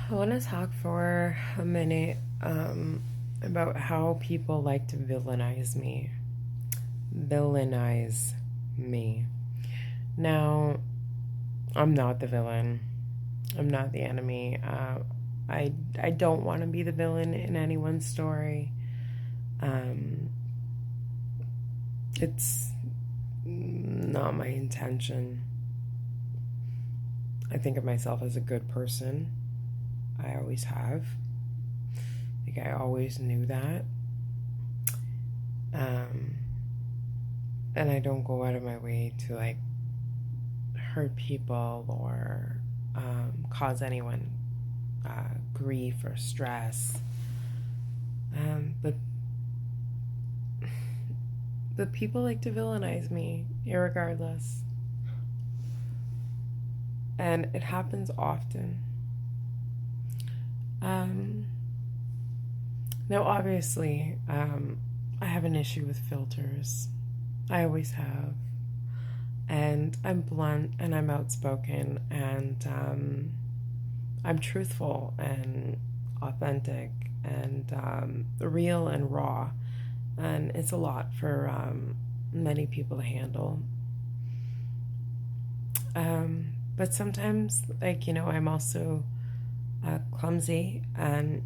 I want to talk for a minute about how people like to villainize me. Villainize me. Now, I'm not the villain. I'm not the enemy. I don't want to be the villain in anyone's story. Um, it's not my intention. I think of myself as a good person. I always have. Like, I always knew that. Um, and I don't go out of my way to like hurt people or cause anyone grief or stress. But people like to villainize me, irregardless. And it happens often. Um, Now, obviously, I have an issue with filters. I always have. And I'm blunt and I'm outspoken and I'm truthful and authentic and real and raw. And it's a lot for many people to handle. But sometimes, I'm also clumsy and,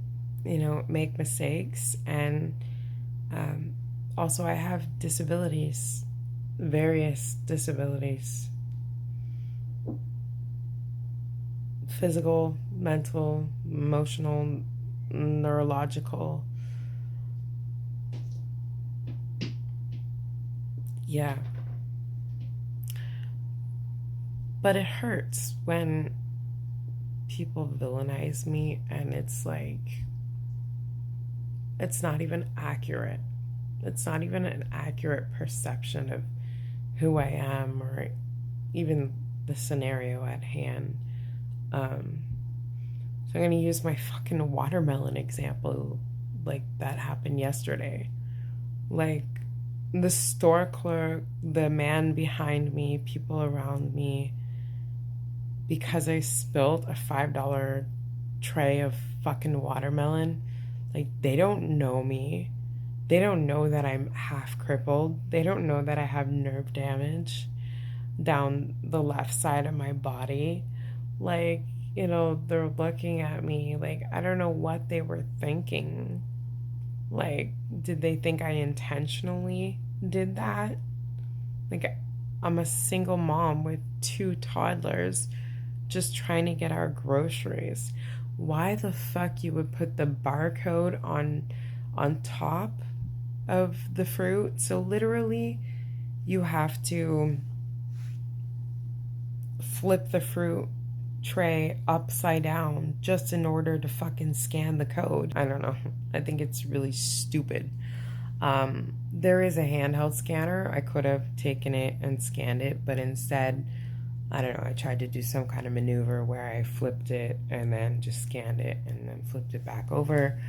make mistakes. And also, I have disabilities, various disabilities, physical, mental, emotional, neurological. Yeah. But it hurts when people villainize me and it's like, it's not even accurate. It's not even an accurate perception of who I am or even the scenario at hand. So I'm going to use my fucking watermelon example. Like, that happened yesterday. Like, the store clerk, the man behind me, people around me, because I spilled a $5 tray of fucking watermelon, like, they don't know me. They don't know that I'm half crippled. They don't know that I have nerve damage down the left side of my body. Like, they're looking at me like, I don't know what they were thinking. Like, did they think I intentionally did that? Like, I'm a single mom with two toddlers just trying to get our groceries. Why the fuck you would put the barcode on top of the fruit? So literally you have to flip the fruit tray upside down just in order to fucking scan the code. I don't know. I think it's really stupid. There is a handheld scanner. I could have taken it and scanned it, but instead, I don't know, I tried to do some kind of maneuver where I flipped it and then just scanned it and then flipped it back over.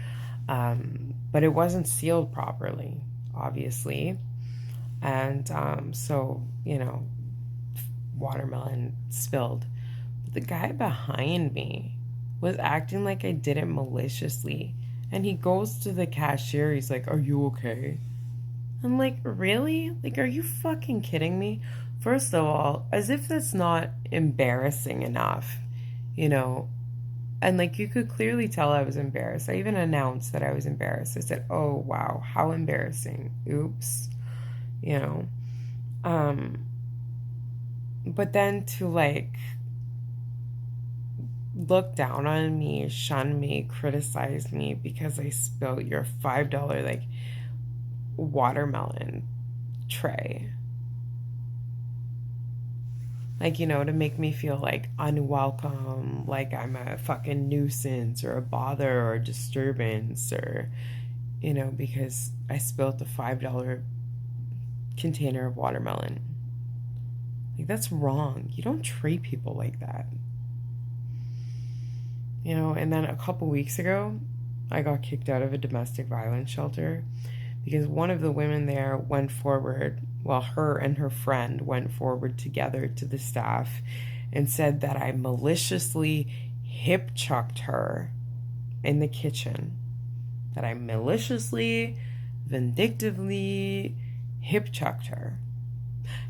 But it wasn't sealed properly, obviously. And so, watermelon spilled. But the guy behind me was acting like I did it maliciously. And he goes to the cashier. He's like, "Are you okay?" I'm like, "Really? Like, are you fucking kidding me?" First of all, as if that's not embarrassing enough, you know? And like, you could clearly tell I was embarrassed. I even announced that I was embarrassed. I said, "Oh, wow, how embarrassing. Oops." You know? Um, but then to like look down on me, shun me, criticize me because I spilled your $5 like watermelon tray. Like, to make me feel like unwelcome, like I'm a fucking nuisance or a bother or a disturbance, or, because I spilled the $5 container of watermelon. Like, that's wrong. You don't treat people like that. And then a couple weeks ago, I got kicked out of a domestic violence shelter because one of the women there went forward, well, her and her friend went forward together to the staff and said that I maliciously hip chucked her in the kitchen, that I maliciously, vindictively hip chucked her.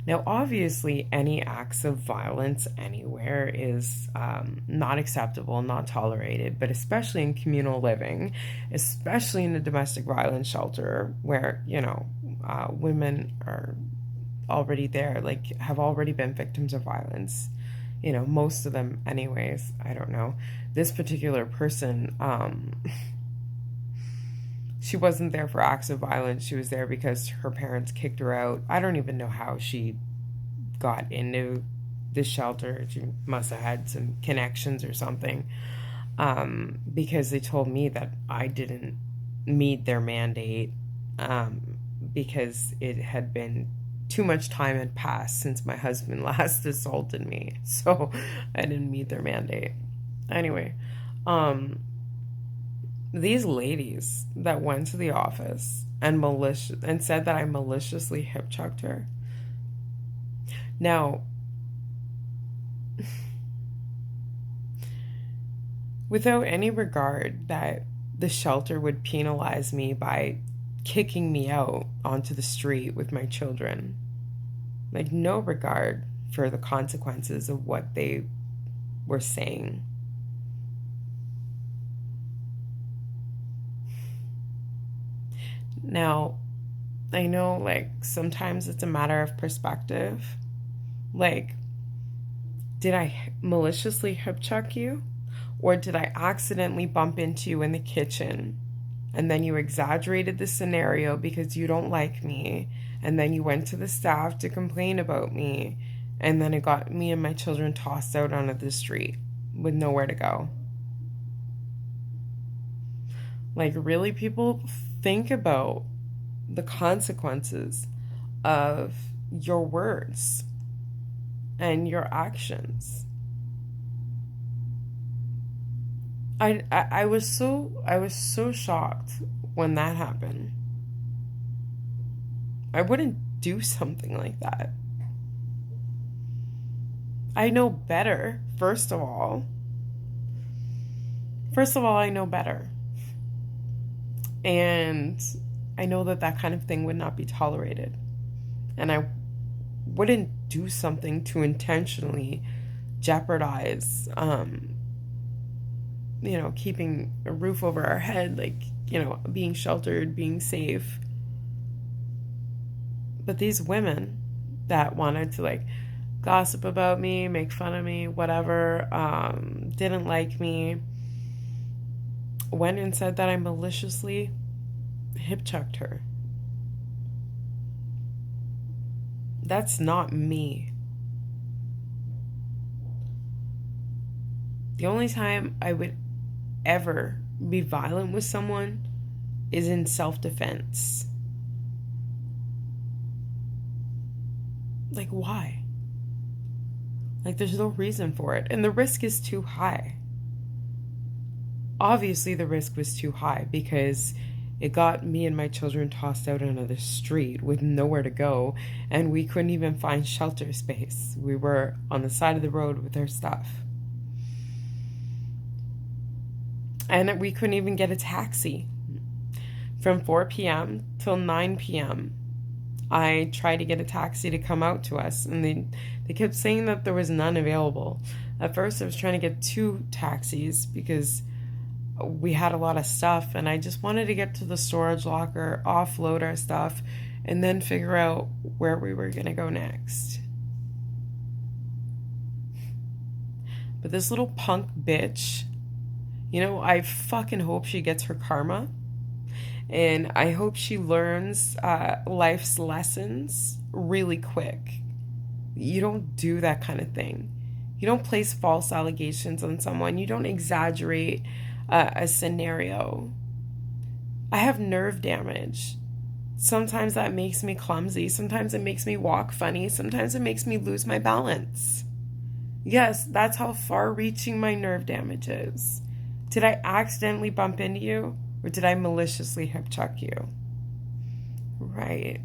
Now, obviously, any acts of violence anywhere is not acceptable, not tolerated, but especially in communal living, especially in a domestic violence shelter where, women are already there, like, have already been victims of violence. Most of them, anyways. I don't know. This particular person, she wasn't there for acts of violence. She was there because her parents kicked her out. I don't even know how she got into this shelter. She must have had some connections or something, because they told me that I didn't meet their mandate, because it had been too much time had passed since my husband last assaulted me. So I didn't meet their mandate. Anyway, these ladies that went to the office and said that I maliciously hip chucked her. Now, without any regard that the shelter would penalize me by kicking me out onto the street with my children, like no regard for the consequences of what they were saying. Now, I know, like, sometimes it's a matter of perspective. Like, did I maliciously hip chuck you? Or did I accidentally bump into you in the kitchen? And then you exaggerated the scenario because you don't like me. And then you went to the staff to complain about me. And then it got me and my children tossed out onto the street with nowhere to go. Like, really, people think about the consequences of your words and your actions. I was so shocked when that happened. I wouldn't do something like that. I know better, first of all. I know better. And I know that kind of thing would not be tolerated. And I wouldn't do something to intentionally jeopardize, keeping a roof over our head, like, being sheltered, being safe. But these women that wanted to, like, gossip about me, make fun of me, whatever, didn't like me, went and said that I maliciously hip chucked her. That's not me. The only time I would ever be violent with someone is in self-defense. Like, why? Like, there's no reason for it. And the risk is too high. Obviously, the risk was too high because it got me and my children tossed out onto the street with nowhere to go, and we couldn't even find shelter space. We were on the side of the road with our stuff. And we couldn't even get a taxi. From 4 p.m. till 9 p.m., I tried to get a taxi to come out to us, and they kept saying that there was none available. At first, I was trying to get 2 taxis because we had a lot of stuff, and I just wanted to get to the storage locker, offload our stuff, and then figure out where we were going to go next. But this little punk bitch, I fucking hope she gets her karma. And I hope she learns life's lessons really quick. You don't do that kind of thing. You don't place false allegations on someone. You don't exaggerate a scenario. I have nerve damage. Sometimes that makes me clumsy. Sometimes it makes me walk funny. Sometimes it makes me lose my balance. Yes, that's how far-reaching my nerve damage is. Did I accidentally bump into you? Or did I maliciously hip chuck you? Right.